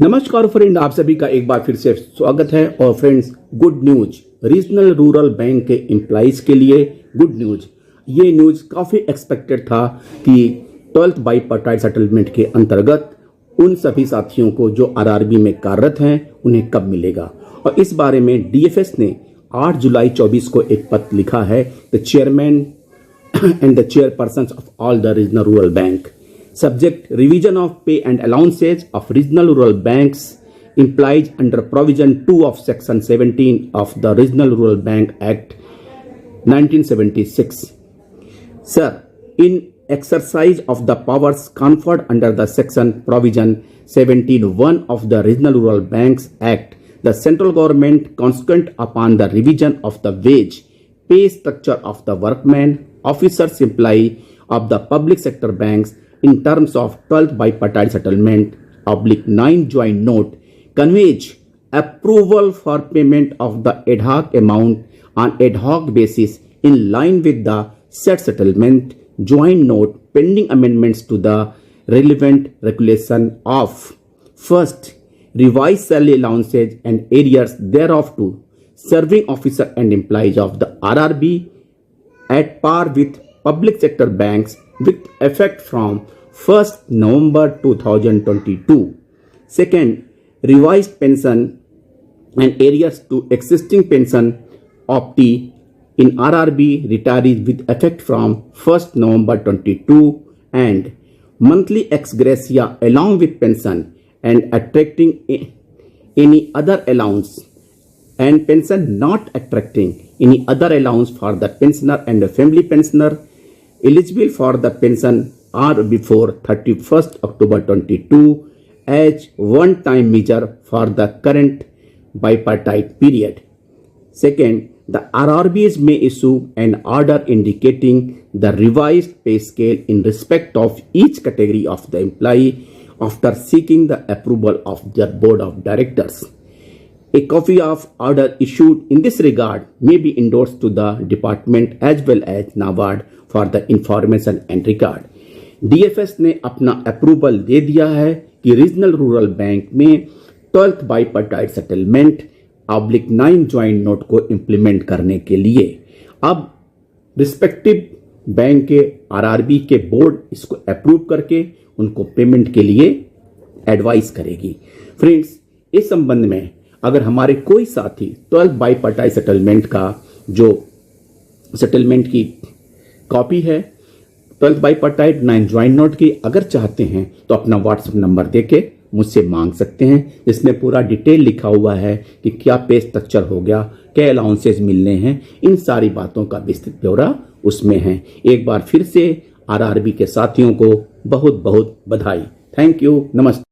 नमस्कार फ्रेंड, आप सभी का एक बार फिर से स्वागत है। और friends, good news, regional rural bank के एम्प्लॉइज के लिए गुड न्यूज। ये न्यूज काफ़ी एक्सपेक्टेड था कि 12th बाईपार्टाइट सेटलमेंट के अंतर्गत उन सभी साथियों को जो आरआरबी में कार्यरत हैं उन्हें कब मिलेगा। और इस बारे में डीएफएस ने 8 जुलाई 24 को एक पत्र लिखा है, the chairman and the chairperson of all the regional rural bank. Subject revision of pay and allowances of regional rural banks implies under provision 2 of section 17 of the Regional Rural Bank Act 1976. Sir, in exercise of the powers conferred under the section provision 17(1) of the Regional Rural Banks Act, the central government, consequent upon the revision of the wage pay structure of the workmen, officers, employee of the public sector banks in terms of 12th bipartite settlement /9 joint note, conveys approval for payment of the ad hoc amount on ad hoc basis in line with the said settlement joint note pending amendments to the relevant regulation of first, revised salary allowances and arrears thereof to serving officer and employees of the RRB at par with public sector banks with effect from 1st November 2022. Second, revised pension and arrears to existing pension optee in RRB retirees with effect from 1st November 22 and monthly ex gratia along with pension and attracting any other allowance and pension not attracting any other allowance for the pensioner and the family pensioner eligible for the pension are before 31st October 22 as one-time measure for the current bipartite period. Second, the RRBs may issue an order indicating the revised pay scale in respect of each category of the employee after seeking the approval of their board of directors. A copy of order issued in this regard may be endorsed to the department as well as NABARD for the information and record. DFS ने अपना approval दे दिया है कि regional rural bank में 12th बाईपार्टाइट settlement /9 joint note को implement करने के लिए अब रिस्पेक्टिव बैंक के आरआरबी के बोर्ड इसको अप्रूव करके उनको पेमेंट के लिए एडवाइस करेगी। फ्रेंड्स, इस संबंध में अगर हमारे कोई साथी 12th बाईपार्टाइट सेटलमेंट का जो सेटलमेंट की कॉपी है 12th बाईपार्टाइट 9 ज्वाइंट नोट की अगर चाहते हैं तो अपना व्हाट्सएप नंबर देके मुझसे मांग सकते हैं, जिसमें पूरा डिटेल लिखा हुआ है कि क्या पे स्ट्रक्चर हो गया, क्या अलाउंसेस मिलने हैं, इन सारी बातों का विस्तृत ब्यौरा उसमें है। एक बार फिर से आरआरबी के साथियों को बहुत बहुत बधाई। थैंक यू, नमस्ते।